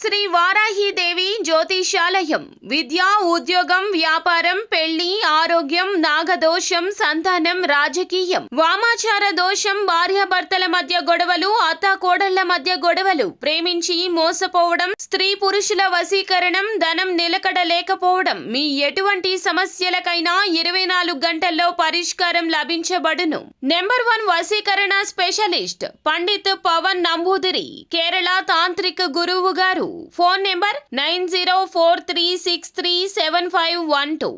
శ్రీ వారాహిదేవి జ్యోతిషాలయం విద్య, ఉద్యోగం, వ్యాపారం, పెళ్లి, ఆరోగ్యం, నాగదోషం, సంతానం, రాజకీయం, వామాచార దోషం, భార్యాభర్తల మధ్య గొడవలు, అత్తాకోడళ్ల మధ్య గొడవలు, ప్రేమించి మోసపోవడం, స్త్రీ పురుషుల వశీకరణం, ధనం నిలకడ లేకపోవడం, మీ ఎటువంటి సమస్యలకైనా 24 గంటల్లో పరిష్కారం లభించబడును. నెంబర్ 1 వశీకరణ స్పెషలిస్ట్ పండిత్ పవన్ నంబూదిరి, కేరళ తాంత్రిక గురువు గారు. Phone number 9043637512.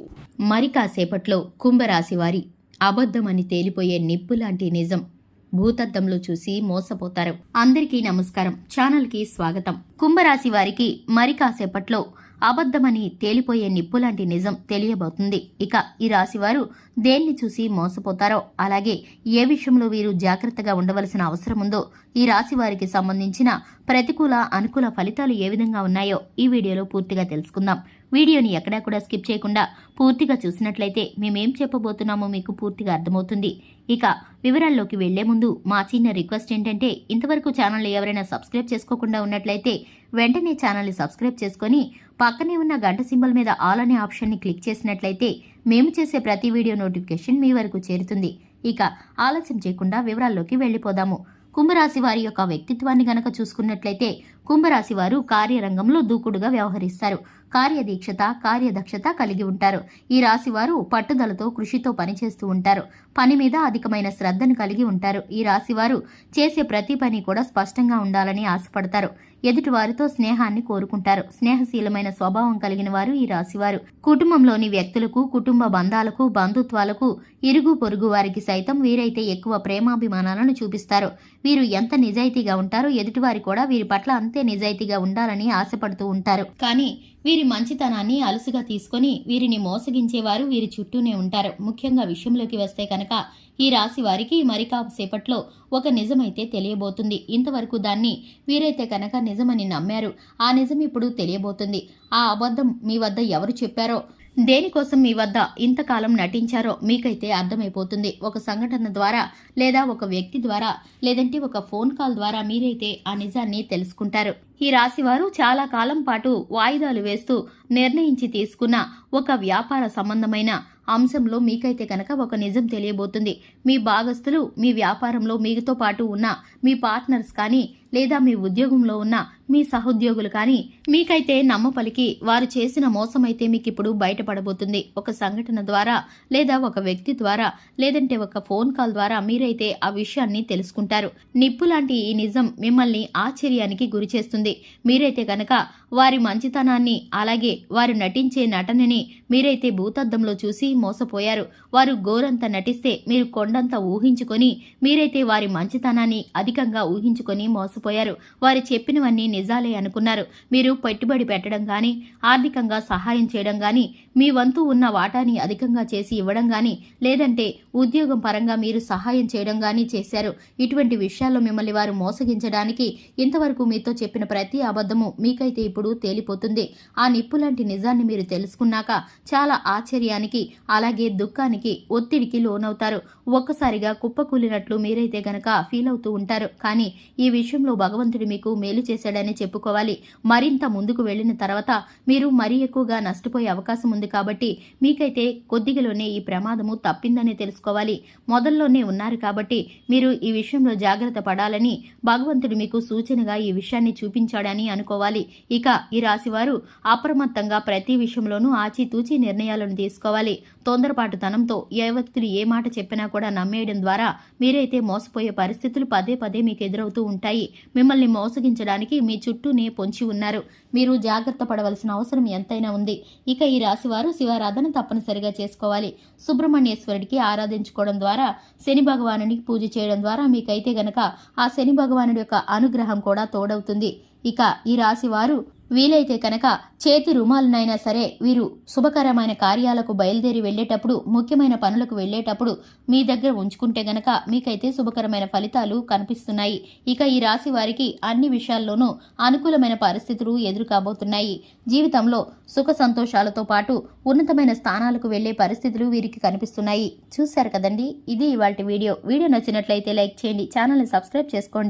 మరి కాసేపట్లో కుంభరాశి వారి అబద్ధమని తేలిపోయే నిప్పు లాంటి నిజం భూతద్దంలో చూసి మోసపోతారు. అందరికీ నమస్కారం, ఛానల్కి స్వాగతం. కుంభరాశి వారికి మరి కాసేపట్లో అబద్ధమని తేలిపోయే నిప్పులాంటి నిజం తెలియబోతుంది. ఇక ఈ రాశివారు దేన్ని చూసి మోసపోతారో, అలాగే ఏ విషయంలో వీరు జాగ్రత్తగా ఉండవలసిన అవసరం ఉందో, ఈ రాశి వారికి సంబంధించిన ప్రతికూల అనుకూల ఫలితాలు ఏ విధంగా ఉన్నాయో ఈ వీడియోలో పూర్తిగా తెలుసుకుందాం. వీడియోని ఎక్కడా కూడా స్కిప్ చేయకుండా పూర్తిగా చూసినట్లయితే మేమేం చెప్పబోతున్నామో మీకు పూర్తిగా అర్థమవుతుంది. ఇక వివరాల్లోకి వెళ్లే ముందు మా చిన్న రిక్వెస్ట్ ఏంటంటే, ఇంతవరకు ఛానల్ని ఎవరైనా సబ్స్క్రైబ్ చేసుకోకుండా ఉన్నట్లయితే వెంటనే ఛానల్ని సబ్స్క్రైబ్ చేసుకుని పక్కనే ఉన్న గంట సింబల్ మీద ఆల్ అనే ఆప్షన్ని క్లిక్ చేసినట్లయితే మేము చేసే ప్రతి వీడియో నోటిఫికేషన్ మీ వరకు చేరుతుంది. ఇక ఆలస్యం చేయకుండా వివరాల్లోకి వెళ్లిపోదాము. కుంభరాశి వారి యొక్క వ్యక్తిత్వాన్ని గనక చూసుకున్నట్లయితే కుంభరాశి వారు కార్యరంగంలో దూకుడుగా వ్యవహరిస్తారు. కార్యదీక్షత, కార్యదక్షత కలిగి ఉంటారు. ఈ రాశి వారు పట్టుదలతో, కృషితో పనిచేస్తూ ఉంటారు. పని మీద అధికమైన శ్రద్ధను కలిగి ఉంటారు. ఈ రాశి వారు చేసే ప్రతి పని కూడా స్పష్టంగా ఉండాలని ఆశపడతారు. ఎదుటి వారితో స్నేహాన్ని కోరుకుంటారు. స్నేహశీలమైన స్వభావం కలిగిన వారు ఈ రాశివారు. కుటుంబంలోని వ్యక్తులకు, కుటుంబ బంధాలకు, బంధుత్వాలకు, ఇరుగు పొరుగు వారికి సైతం వీరైతే ఎక్కువ ప్రేమాభిమానాలను చూపిస్తారు. వీరు ఎంత నిజాయితీగా ఉంటారో ఎదుటివారి కూడా వీరి పట్ల అంతే నిజాయితీగా ఉండాలని ఆశపడుతూ ఉంటారు. కానీ వీరి మంచితనాన్ని అలుసుగా తీసుకుని వీరిని మోసగించేవారు వీరి చుట్టూనే ఉంటారు. ముఖ్యంగా విషయంలోకి వస్తే కనుక ఈ రాశి వారికి మరి కాసేపట్లో ఒక నిజమైతే తెలియబోతుంది. ఇంతవరకు దాన్ని వీరైతే కనుక నిజమని నమ్మారు. ఆ నిజం ఇప్పుడు తెలియబోతుంది. ఆ అబద్ధం మీ వద్ద ఎవరు చెప్పారో, దేనికోసం మీ వద్ద ఇంతకాలం నటించారో మీకైతే అర్థమైపోతుంది. ఒక సంఘటన ద్వారా, లేదా ఒక వ్యక్తి ద్వారా, లేదంటే ఒక ఫోన్ కాల్ ద్వారా మీరైతే ఆ నిజాన్ని తెలుసుకుంటారు. ఈ రాశివారు చాలా కాలం పాటు వాయిదాలు వేస్తూ నిర్ణయించి తీసుకున్న ఒక వ్యాపార సంబంధమైన అంశంలో మీకైతే కనుక ఒక నిజం తెలియబోతుంది. మీ భాగస్తులు, మీ వ్యాపారంలో మీతో పాటు ఉన్న మీ పార్ట్నర్స్ కానీ, లేదా మీ ఉద్యోగంలో ఉన్న మీ సహోద్యోగులు కానీ మీకైతే నమ్మపలికి వారు చేసిన మోసమైతే మీకు ఇప్పుడు బయటపడబోతుంది. ఒక సంఘటన ద్వారా, లేదా ఒక వ్యక్తి ద్వారా, లేదంటే ఒక ఫోన్ కాల్ ద్వారా మీరైతే ఆ విషయాన్ని తెలుసుకుంటారు. నిప్పు లాంటి ఈ నిజం మిమ్మల్ని ఆశ్చర్యానికి గురిచేస్తుంది. మీరైతే కనుక వారి మంచితనాన్ని, అలాగే వారు నటించే నటనని మీరైతే భూతద్దంలో చూసి మోసపోయారు. వారు గోరంత నటిస్తే మీరు కొండంత ఊహించుకొని మీరైతే వారి మంచితనాన్ని అధికంగా ఊహించుకొని మోసపోయారు. వారు చెప్పినవన్నీ నిజాలే అనుకున్నారు. మీరు పెట్టుబడి పెట్టడం గాని, ఆర్థికంగా సహాయం చేయడం గాని, మీ వంతు ఉన్న వాటాని అధికంగా చేసి ఇవ్వడం గాని, లేదంటే ఉద్యోగం పరంగా మీరు సహాయం చేయడం గాని చేశారు. ఇటువంటి విషయాల్లో మిమ్మల్ని వారు మోసగించడానికి ఇంతవరకు మీతో చెప్పిన ప్రతి అబద్ధము మీకైతే ఇప్పుడు తేలిపోతుంది. ఆ నిప్పు లాంటి నిజాన్ని మీరు తెలుసుకున్నాక చాలా ఆశ్చర్యానికి, అలాగే దుఃఖానికి, ఒత్తిడికి లోనవుతారు. ఒక్కసారిగా కుప్పకూలినట్లు మీరైతే గనక ఫీల్ అవుతూ ఉంటారు. కానీ ఈ విషయంలో భగవంతుడు మీకు మేలు చేశాడని చెప్పుకోవాలి. మరింత ముందుకు వెళ్లిన తర్వాత మీరు మరీ ఎక్కువగా నష్టపోయే అవకాశం ఉంది. కాబట్టి మీకైతే కొద్దిగలోనే ఈ ప్రమాదము తప్పిందని తెలుసుకోవాలి. మొదల్లోనే ఉన్నారు కాబట్టి మీరు ఈ విషయంలో జాగ్రత్త పడాలని భగవంతుడు మీకు సూచనగా ఈ విషయాన్ని చూపించాడని అనుకోవాలి. ఇక ఈ రాశివారు అప్రమత్తంగా ప్రతి విషయంలోనూ ఆచితూచి నిర్ణయాలను తీసుకోవాలి. తొందరపాటుతనంతో ఏ వ్యక్తులు ఏ మాట చెప్పినా కూడా నమ్మేయడం ద్వారా మీరైతే మోసపోయే పరిస్థితులు పదే పదే మీకు ఎదురవుతూ ఉంటాయి. మిమ్మల్ని మోసగించడానికి మీ చుట్టూనే పొంచి ఉన్నారు. మీరు జాగ్రత్త పడవలసిన అవసరం ఎంతైనా ఉంది. ఇక ఈ రాశివారు శివారాధన తప్పనిసరిగా చేసుకోవాలి. సుబ్రహ్మణ్యేశ్వరుడికి ఆరాధించుకోవడం ద్వారా, శని భగవానునికి పూజ చేయడం ద్వారా మీకైతే గనక ఆ శని భగవానుడి యొక్క అనుగ్రహం కూడా తోడవుతుంది. ఇక ఈ రాశివారు వీలైతే కనుక చేతి రుమాలనైనా సరే వీరు శుభకరమైన కార్యాలకు బయలుదేరి వెళ్లేటప్పుడు, ముఖ్యమైన పనులకు వెళ్లేటప్పుడు మీ దగ్గర ఉంచుకుంటే గనక మీకైతే శుభకరమైన ఫలితాలు కనిపిస్తున్నాయి. ఇక ఈ రాశి వారికి అన్ని విషయాల్లోనూ అనుకూలమైన పరిస్థితులు ఎదురు కాబోతున్నాయి. జీవితంలో సుఖ సంతోషాలతో పాటు ఉన్నతమైన స్థానాలకు వెళ్లే పరిస్థితులు వీరికి కనిపిస్తున్నాయి. చూశారు కదండి, ఇది ఇవాల్టి వీడియో. వీడియో నచ్చినట్లయితే లైక్ చేయండి, ఛానల్ని సబ్స్క్రైబ్ చేసుకోండి.